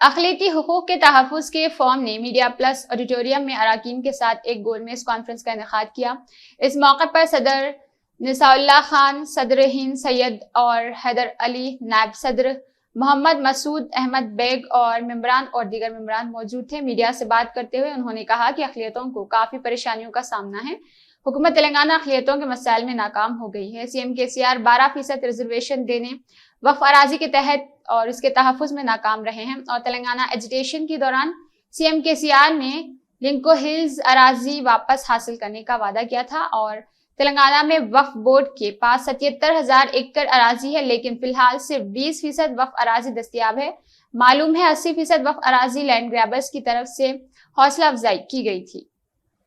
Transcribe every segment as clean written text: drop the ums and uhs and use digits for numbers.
अखिलेती हुकूक के तहफ़्फ़ुज़ के फॉर्म ने मीडिया प्लस ऑडिटोरियम में अराकीन के साथ एक गोलमेज कॉन्फ्रेंस का इनेकाद किया। इस मौके पर सदर निसाउल्लाह खान, सदर हिंद सैयद और हैदर अली, नायब सदर मोहम्मद मसूद अहमद बेग और मेंबरान और दीगर मेंबरान मौजूद थे। मीडिया से बात करते हुए उन्होंने कहा कि अक़लियतों को काफ़ी परेशानियों का सामना है। हुकूमत तेलंगाना अक़लियतों के मसाइल में नाकाम हो गई है। सीएम केसीआर 12% रिजर्वेशन देने वक्फ अराजी के तहत और इसके तहफ़्फ़ुज़ में नाकाम रहे हैं और तेलंगाना एजिटेशन के दौरान सीएम केसीआर ने लिंको हिल्स अराजी वापस हासिल करने का वादा किया था और तेलंगाना में वक्फ बोर्ड के पास 77,000 एकड़ अराजी है, लेकिन फिलहाल सिर्फ 20% वक्फ अराजी दस्तियाब है। मालूम है 80% वक्फ अराजी लैंड ग्रैबर्स की तरफ से हौसला अफजाई की गई थी।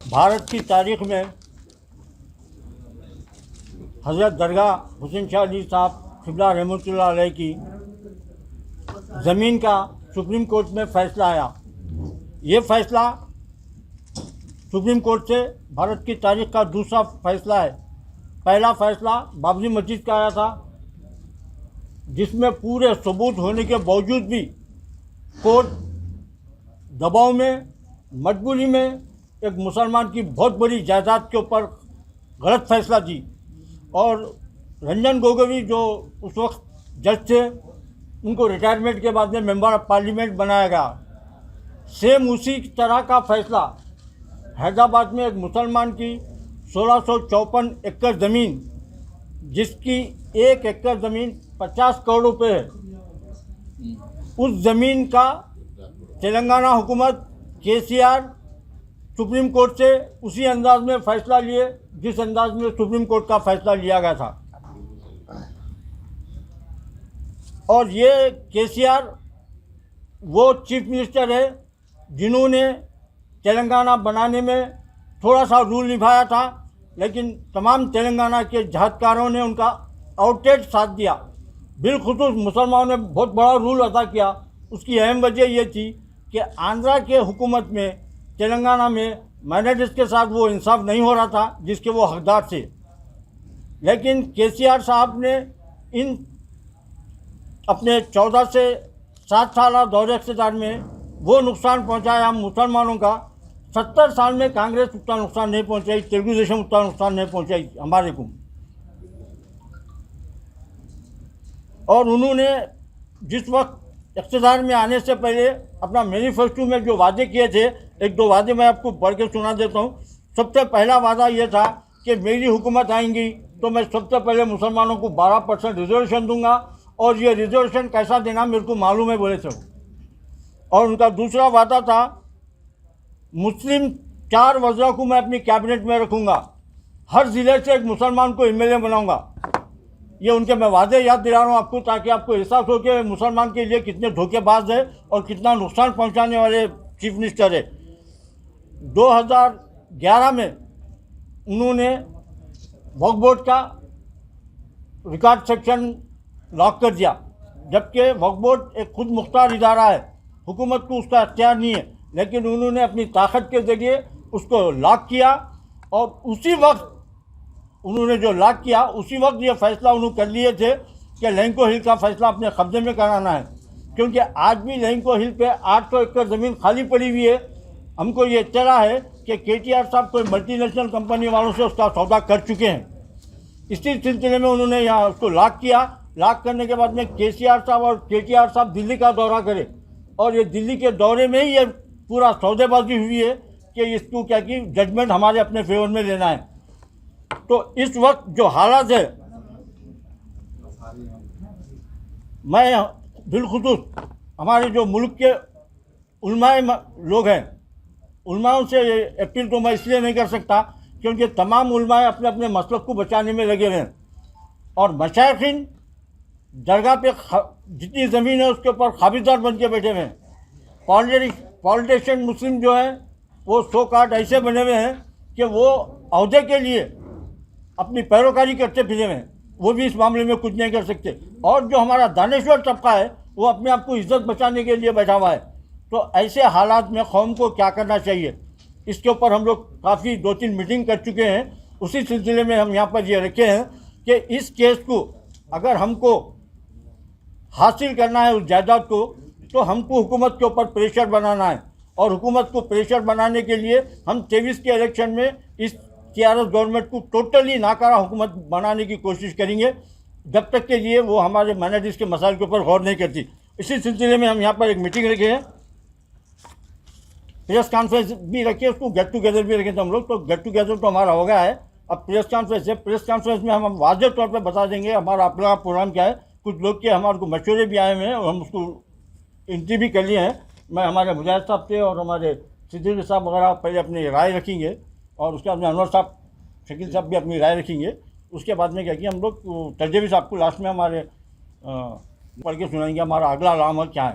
भारत की तारीख में हज़रत दरगाह हुसैन शाह अली साहब क़िबला रहमतुल्लाह अलैह की ज़मीन का सुप्रीम कोर्ट में फ़ैसला आया। ये फ़ैसला सुप्रीम कोर्ट से भारत की तारीख का दूसरा फ़ैसला है। पहला फ़ैसला बाबरी मस्जिद का आया था, जिसमें पूरे सबूत होने के बावजूद भी कोर्ट दबाव में, मजबूरी में एक मुसलमान की बहुत बड़ी जायदाद के ऊपर गलत फ़ैसला दी और रंजन गोगोई जो उस वक्त जज थे, उनको रिटायरमेंट के बाद में मेंबर ऑफ पार्लियामेंट बनाया गया। सेम उसी तरह का फैसला हैदराबाद में एक मुसलमान की 1654 एकड़ ज़मीन, जिसकी 1 एकड़ ज़मीन 50 करोड़ रुपए है, उस ज़मीन का तेलंगाना हुकूमत केसीआर सुप्रीम कोर्ट से उसी अंदाज में फ़ैसला लिए जिस अंदाज में सुप्रीम कोर्ट का फ़ैसला लिया गया था। और ये केसीआर वो चीफ मिनिस्टर है जिन्होंने तेलंगाना बनाने में थोड़ा सा रूल निभाया था, लेकिन तमाम तेलंगाना के जहदकारों ने उनका आउटडेट साथ दिया। बिलखुसूस मुसलमानों ने बहुत बड़ा रोल अदा किया। उसकी अहम वजह ये थी कि आंध्रा के हुकूमत में तेलंगाना में माइनॉरिटीज़ के साथ वो इंसाफ नहीं हो रहा था जिसके वो हकदार थे। लेकिन केसीआर साहब ने इन अपने 14 से 7 साल दौरे इक़्तिदार में वो नुकसान पहुंचाया मुसलमानों का। 70 साल में कांग्रेस उतना नुकसान नहीं पहुंचाई, तेलुगु देशम उतना नुकसान नहीं पहुंचाई हमारे को। और उन्होंने जिस वक्त इक़्तिदार में आने से पहले अपना मैनिफेस्टो में जो वादे किए थे, एक दो वादे मैं आपको पढ़ के सुना देता हूँ। सबसे पहला वादा ये था कि मेरी हुकूमत आएंगी तो मैं सबसे पहले मुसलमानों को 12% रिजर्वेशन दूंगा और ये रिजर्वेशन कैसा देना मेरे को मालूम है बोले थे। और उनका दूसरा वादा था मुस्लिम 4 वज़रा को मैं अपनी कैबिनेट में रखूँगा, हर ज़िले से एक मुसलमान को एमएलए बनाऊँगा। ये उनके मैं वादे याद दिला रहा हूँ आपको, ताकि आपको एहसास हो कि मुसलमान के लिए कितने धोखेबाज है और कितना नुकसान पहुँचाने वाले चीफ मिनिस्टर है। 2011 में उन्होंने वक्फ बोर्ड का रिकॉर्ड सेक्शन लॉक कर दिया, जबकि वक्फ बोर्ड एक खुद मुख्तार इदारा है, हुकूमत को उसका अख्तियार नहीं है, लेकिन उन्होंने अपनी ताकत के ज़रिए उसको लॉक किया। और उसी वक्त उन्होंने जो लॉक किया, उसी वक्त ये फैसला उन्होंने कर लिए थे कि लैंको हिल का फैसला अपने कब्जे में कराना है, क्योंकि आज भी लैंको हिल पे 800 एकड़ ज़मीन खाली पड़ी हुई है। हमको ये इत्तला है कि केटीआर साहब कोई मल्टीनेशनल कंपनी वालों से उसका सौदा कर चुके हैं। इसी सिलसिले में उन्होंने यहाँ उसको लॉक किया। लॉक करने के बाद में केसीआर साहब और केटीआर साहब दिल्ली का दौरा करे और ये दिल्ली के दौरे में ही ये पूरा सौदेबाजी हुई है कि इसको क्या कि जजमेंट हमारे अपने फेवर में लेना है। तो इस वक्त जो हालात है, मैं बिलखुसूस हमारे जो मुल्क के उलमाए लोग हैं, उलमाओं से अपील तो मैं इसलिए नहीं कर सकता क्योंकि तमाम उलमाए अपने अपने मसलक को बचाने में लगे हैं और मशाइखिन दरगाह पे जितनी ज़मीन है उसके ऊपर खाबिदार बन के बैठे हुए हैं। पॉलिटिशियन मुस्लिम जो हैं वो 100 कार्ड ऐसे बने हुए हैं कि वो अहदे के लिए अपनी पैरोकारी करते फिरे हुए हैं, वो भी इस मामले में कुछ नहीं कर सकते। और जो हमारा दानिश्वर तबका है वो अपने आप को इज्जत बचाने के लिए बैठा हुआ है। तो ऐसे हालात में कौम को क्या करना चाहिए, इसके ऊपर हम लोग काफ़ी 2-3 मीटिंग कर चुके हैं। उसी सिलसिले में हम यहाँ पर ये रखे हैं कि इस केस को अगर हमको हासिल करना है उस जायदाद को, तो हमको हुकूमत के ऊपर प्रेशर बनाना है, और हुकूमत को प्रेशर बनाने के लिए हम 23 के इलेक्शन में इस TRS गवर्नमेंट को टोटली नाकारा हुकूमत बनाने की कोशिश करेंगे, जब तक के लिए वो हमारे माइनॉरिटीज़ के मसाइल के ऊपर गौर नहीं करती। इसी सिलसिले में हम यहाँ पर एक मीटिंग रखे हैं, प्रेस कॉन्फ्रेंस भी रखी है, उसको गेट टुगेदर भी रखे थे हम लोग। तो गेट टुगेदर तो हमारा हो गया है, अब प्रेस कॉन्फ्रेंस है। प्रेस कॉन्फ्रेंस में हम वाज़ेह तौर पर बता देंगे हमारा अपना प्रोग्राम क्या है। कुछ लोग के हमारे को मशवरे भी आए हुए हैं और हम उसको इंटरव्यू भी कर लिए हैं। मैं हमारे मुजाहिद साहब से और हमारे सिद्दीकी साहब वगैरह पहले अपनी राय रखेंगे, और उसके बाद में अनवर साहब, शकील साहब भी अपनी राय रखेंगे। उसके बाद में क्या कि हम लोग तर्जबी साहब को लास्ट में हमारे पढ़ के सुनाएंगे हमारा अगला अमल क्या है।